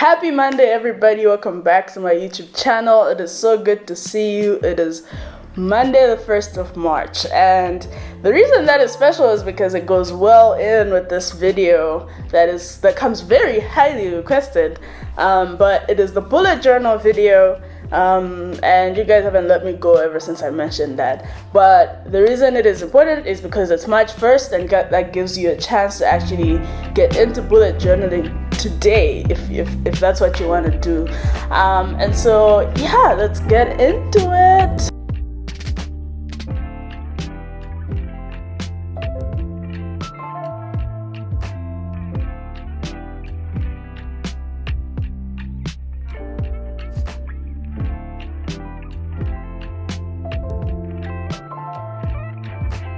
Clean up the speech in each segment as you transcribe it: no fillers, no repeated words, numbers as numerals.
Happy Monday, everybody. Welcome back to my YouTube channel. It is so good to see you. It is Monday, the 1st of March. And the reason that is special is because it goes well in with this video that comes very highly requested. But it is the bullet journal video. And you guys haven't let me go ever since I mentioned that. But the reason it is important is because it's March 1st, and that gives you a chance to actually get into bullet journaling today if that's what you want to do. And so yeah, let's get into it.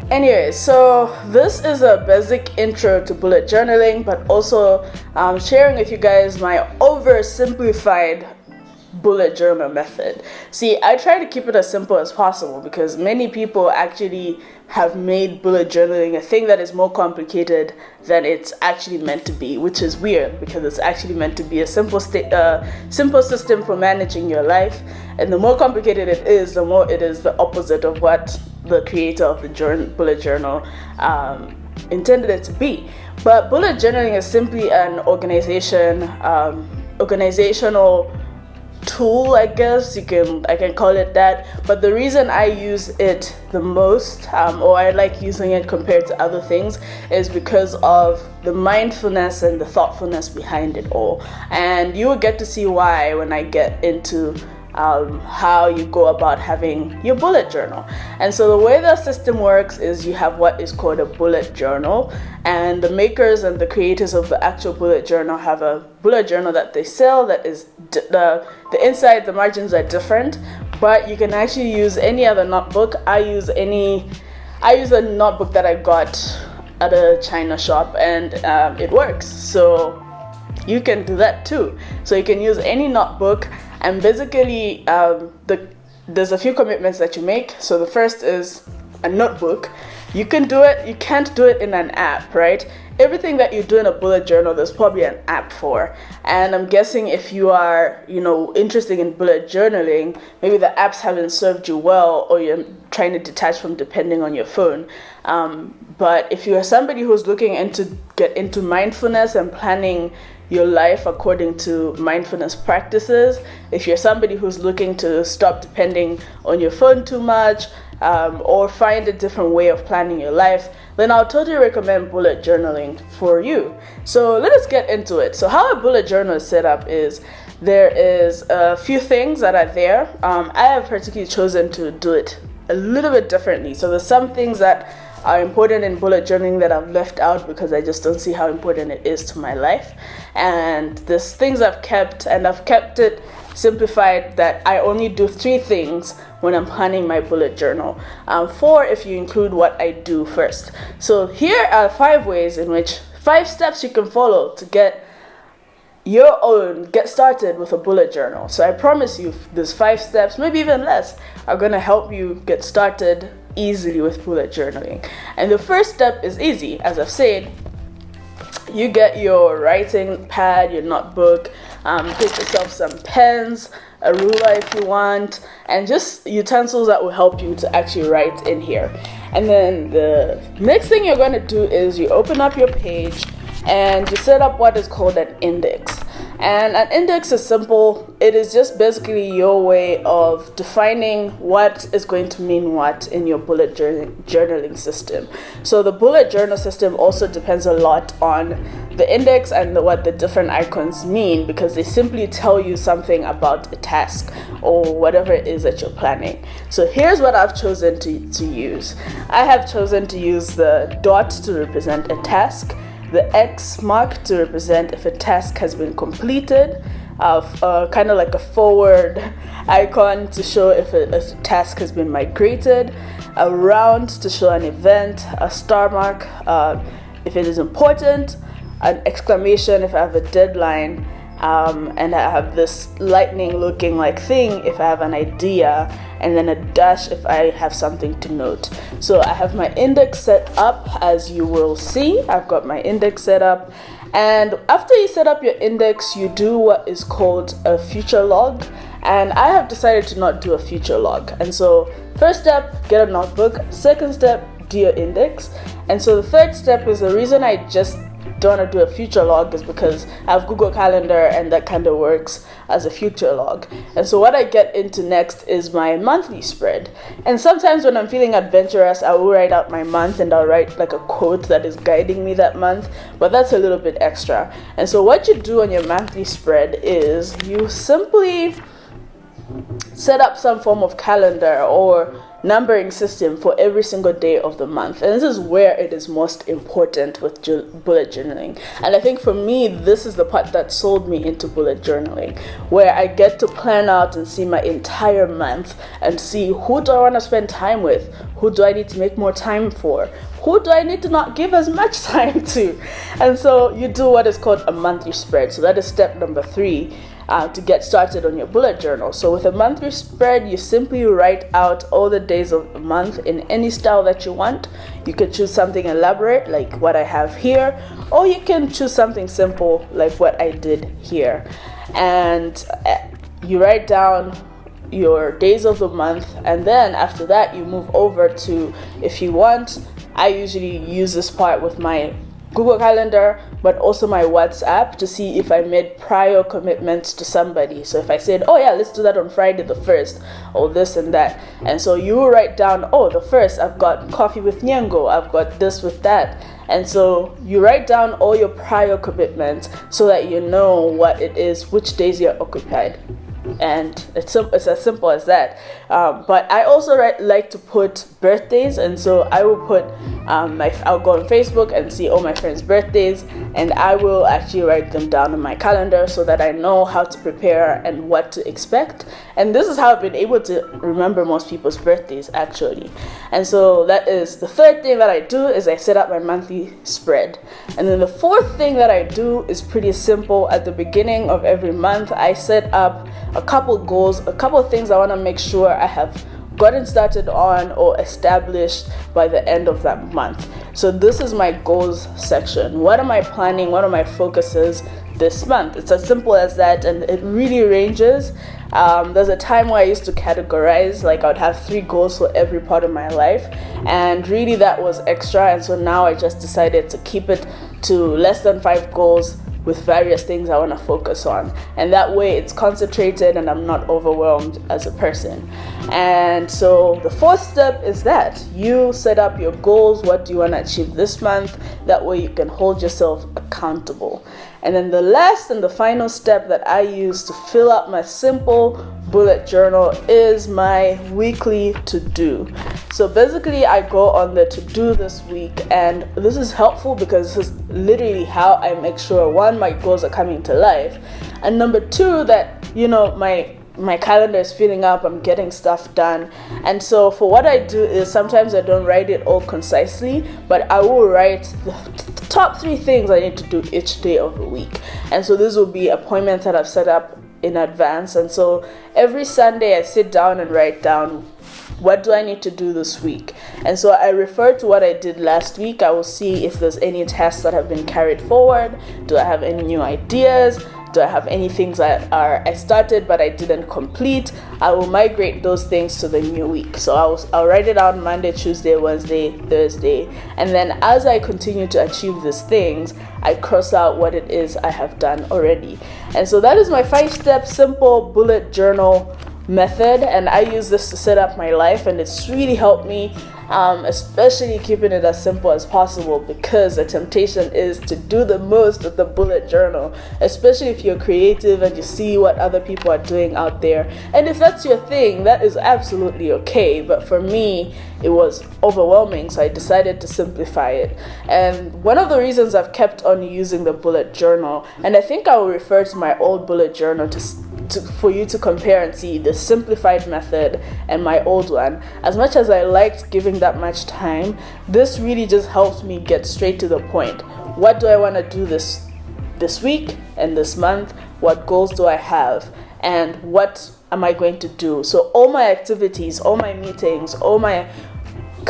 Anyway, so this is a basic intro to bullet journaling, but also sharing with you guys my oversimplified bullet journal method. See, I try to keep it as simple as possible because many people actually have made bullet journaling a thing that is more complicated than it's actually meant to be, which is weird because it's actually meant to be a simple system for managing your life. And the more complicated it is, the more it is the opposite of what the creator of the bullet journal intended it to be. But bullet journaling is simply an organizational tool, I guess I can call it that. But the reason I use it the most, or I like using it compared to other things, is because of the mindfulness and the thoughtfulness behind it all. And you will get to see why when I get into how you go about having your bullet journal. And so the way the system works is you have what is called a bullet journal, and the makers and the creators of the actual bullet journal have a bullet journal that they sell that is the inside, the margins are different, but you can actually use any other notebook. I use a notebook that I got at a China shop, and it works. So you can do that too. So you can use any notebook. And basically, there's a few commitments that you make. So the first is a notebook. You can do it. You can't do it in an app, right? Everything that you do in a bullet journal, there's probably an app for. And I'm guessing if you are, interested in bullet journaling, maybe the apps haven't served you well, or you're trying to detach from depending on your phone. But if you are somebody who's looking get into mindfulness and planning your life according to mindfulness practices, if you're somebody who's looking to stop depending on your phone too much, or find a different way of planning your life, then I'll totally recommend bullet journaling for you. So let us get into it. So how a bullet journal is set up is there is a few things that are there. I have particularly chosen to do it a little bit differently. So there's some things that are important in bullet journaling that I've left out because I just don't see how important it is to my life. And there's things I've kept, and I've kept it simplified that I only do 3 things when I'm planning my bullet journal. 4 if you include what I do first. So here are 5 steps you can follow to get started with a bullet journal. So I promise you these 5 steps, maybe even less, are going to help you get started easily with bullet journaling. And the first step is easy. As I've said, you get your writing pad, your notebook, get yourself some pens, a ruler if you want, and just utensils that will help you to actually write in here. And then the next thing you're going to do is you open up your page and you set up what is called an index. And an index is simple. It is just basically your way of defining what is going to mean what in your bullet journaling system. So the bullet journal system also depends a lot on the index and what the different icons mean, because they simply tell you something about a task or whatever it is that you're planning. So here's what I've chosen to use. I have chosen to use the dot to represent a task, the X mark to represent if a task has been completed, kind of like a forward icon to show if a task has been migrated, a round to show an event, a star mark if it is important, an exclamation if I have a deadline, and I have this lightning looking like thing if I have an idea, and then a dash if I have something to note. So I have my index set up, as you will see. I've got my index set up, And after you set up your index, you do what is called a future log. And I have decided to not do a future log. And so first step, get a notebook. Second step, do your index. And so the third step is the reason I just don't want to do a future log is because I have Google Calendar and that kind of works as a future log. And so what I get into next is my monthly spread. And sometimes when I'm feeling adventurous, I will write out my month and I'll write like a quote that is guiding me that month, but that's a little bit extra. And so what you do on your monthly spread is you simply set up some form of calendar or numbering system for every single day of the month. And this is where it is most important with bullet journaling. And I think for me, this is the part that sold me into bullet journaling, where I get to plan out and see my entire month and see who do I want to spend time with, who do I need to make more time for, who do I need to not give as much time to. And so you do what is called a monthly spread. So that is step number 3. To get started on your bullet journal. So with a monthly spread, you simply write out all the days of the month in any style that you want. You can choose something elaborate like what I have here, or you can choose something simple like what I did here. And you write down your days of the month, and then after that you move over to, if you want, I usually use this part with my Google Calendar, but also my WhatsApp to see if I made prior commitments to somebody. So if I said, oh yeah, let's do that on Friday the 1st, or this and that. And so you write down, oh, the 1st, I've got coffee with Nyango, I've got this with that. And so you write down all your prior commitments so that you know what it is, which days you're occupied. And it's as simple as that. But I also like to put birthdays, and so I will put I'll go on Facebook and see all my friends' birthdays, and I will actually write them down on my calendar so that I know how to prepare and what to expect. And this is how I've been able to remember most people's birthdays, actually. And so that is the third thing that I do, is I set up my monthly spread. And then the fourth thing that I do is pretty simple. At the beginning of every month, I set up a couple goals, a couple things I want to make sure I have gotten started on or established by the end of that month. So this is my goals section. What am I planning? What are my focuses this month? It's as simple as that, and it really ranges. There's a time where I used to categorize, like I would have 3 goals for every part of my life, and really that was extra. And so now I just decided to keep it to less than 5 goals with various things I want to focus on. And that way it's concentrated and I'm not overwhelmed as a person. And so the fourth step is that you set up your goals. What do you want to achieve this month? That way you can hold yourself accountable. And then the last and the final step that I use to fill up my simple bullet journal is my weekly to-do. So basically I go on the to-do this week, and this is helpful because this is literally how I make sure, 1, my goals are coming to life, and number 2, that my calendar is filling up, I'm getting stuff done. And so for what I do is sometimes I don't write it all concisely, but I will write the top 3 things I need to do each day of the week. And so this will be appointments that I've set up in advance. And so every Sunday I sit down and write down, what do I need to do this week? And so I refer to what I did last week. I will see if there's any tasks that have been carried forward. Do I have any new ideas? Do I have any things that I started but I didn't complete? I will migrate those things to the new week. So I'll write it down Monday, Tuesday, Wednesday, Thursday. And then as I continue to achieve these things, I cross out what it is I have done already. And so that is my 5-step simple bullet journal method, and I use this to set up my life, and it's really helped me, especially keeping it as simple as possible, because the temptation is to do the most with the bullet journal, especially if you're creative and you see what other people are doing out there. And if that's your thing, that is absolutely okay, but for me it was overwhelming, so I decided to simplify it. And one of the reasons I've kept on using the bullet journal, and I think I will refer to my old bullet journal for you to compare and see the simplified method and my old one. As much as I liked giving that much time, this really just helps me get straight to the point. What do I want to do this week and this month? What goals do I have? And what am I going to do? So all my activities, all my meetings, all my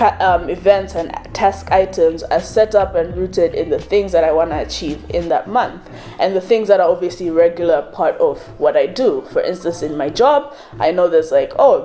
events and task items are set up and rooted in the things that I want to achieve in that month, and the things that are obviously regular part of what I do. For instance, in my job, I know there's like, oh,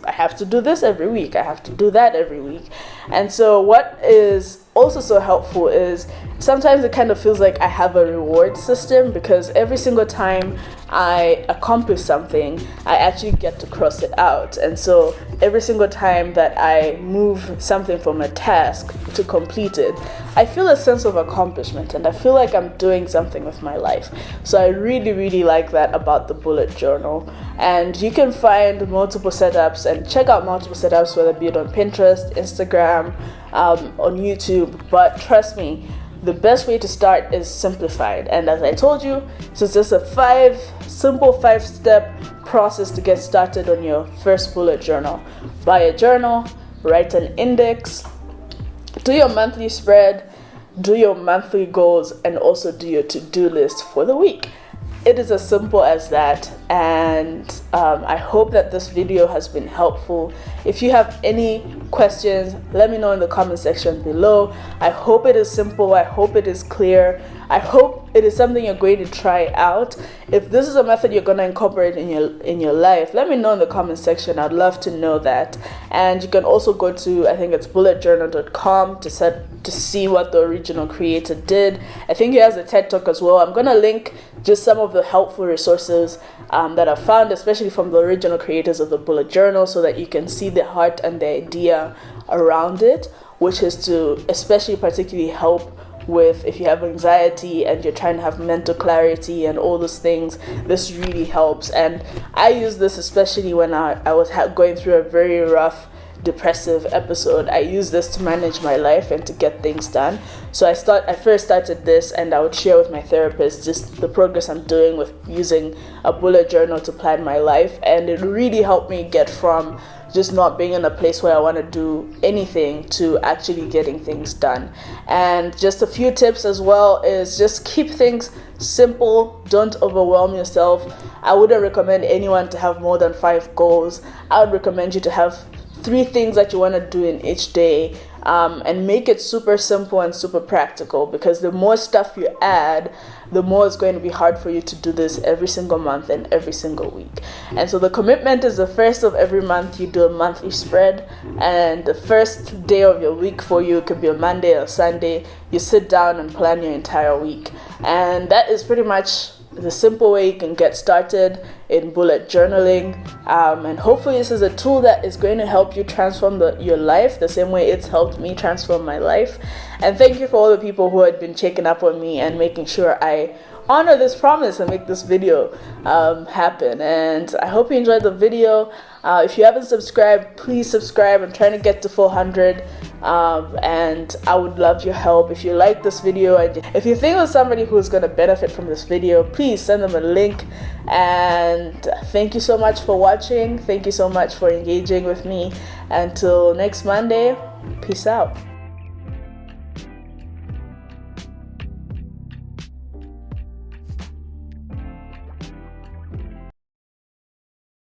I have to do this every week, I have to do that every week. And so what is also so helpful is sometimes it kind of feels like I have a reward system, because every single time I accomplish something, I actually get to cross it out. And so every single time that I move something from a task to complete it, I feel a sense of accomplishment and I feel like I'm doing something with my life. So I really, really like that about the bullet journal. And you can find multiple setups and check out multiple setups, whether be it on Pinterest, Instagram, on YouTube. But trust me, the best way to start is simplified. And as I told you, so it's just a simple 5-step process to get started on your first bullet journal. Buy a journal, write an index, do your monthly spread, do your monthly goals, and also do your to-do list for the week. It is as simple as that, and I hope that this video has been helpful. If you have any questions, let me know in the comment section below. I hope it is simple. I hope it is clear. I hope it is something you're going to try out. If this is a method you're going to incorporate in your life, let me know in the comment section. I'd love to know that. And you can also go to, I think it's bulletjournal.com to see what the original creator did. I think he has a TED Talk as well. I'm going to link just some of the helpful resources that I found, especially from the original creators of the bullet journal, so that you can see the heart and the idea around it, which is to especially particularly help with if you have anxiety and you're trying to have mental clarity and all those things. This really helps. And I use this especially when I was going through a very rough depressive episode. I use this to manage my life and to get things done. So I first started this, and I would share with my therapist just the progress I'm doing with using a bullet journal to plan my life, and it really helped me get from just not being in a place where I want to do anything to actually getting things done. And just a few tips as well is just keep things simple. Don't overwhelm yourself. I wouldn't recommend anyone to have more than 5 goals. I would recommend you to have 3 things that you want to do in each day, and make it super simple and super practical, because the more stuff you add, the more it's going to be hard for you to do this every single month and every single week. And so the commitment is the first of every month you do a monthly spread, and the first day of your week for you could be a Monday or Sunday. You sit down and plan your entire week, and that is pretty much the simple way you can get started in bullet journaling. And hopefully this is a tool that is going to help you transform your life the same way it's helped me transform my life. And thank you for all the people who had been checking up on me and making sure I honor this promise and make this video happen. And I hope you enjoyed the video. If you haven't subscribed, please subscribe. I'm trying to get to 400, and I would love your help. If you like this video and if you think of somebody who's going to benefit from this video, please send them a link. And thank you so much for watching. Thank you so much for engaging with me. Until next Monday, peace out.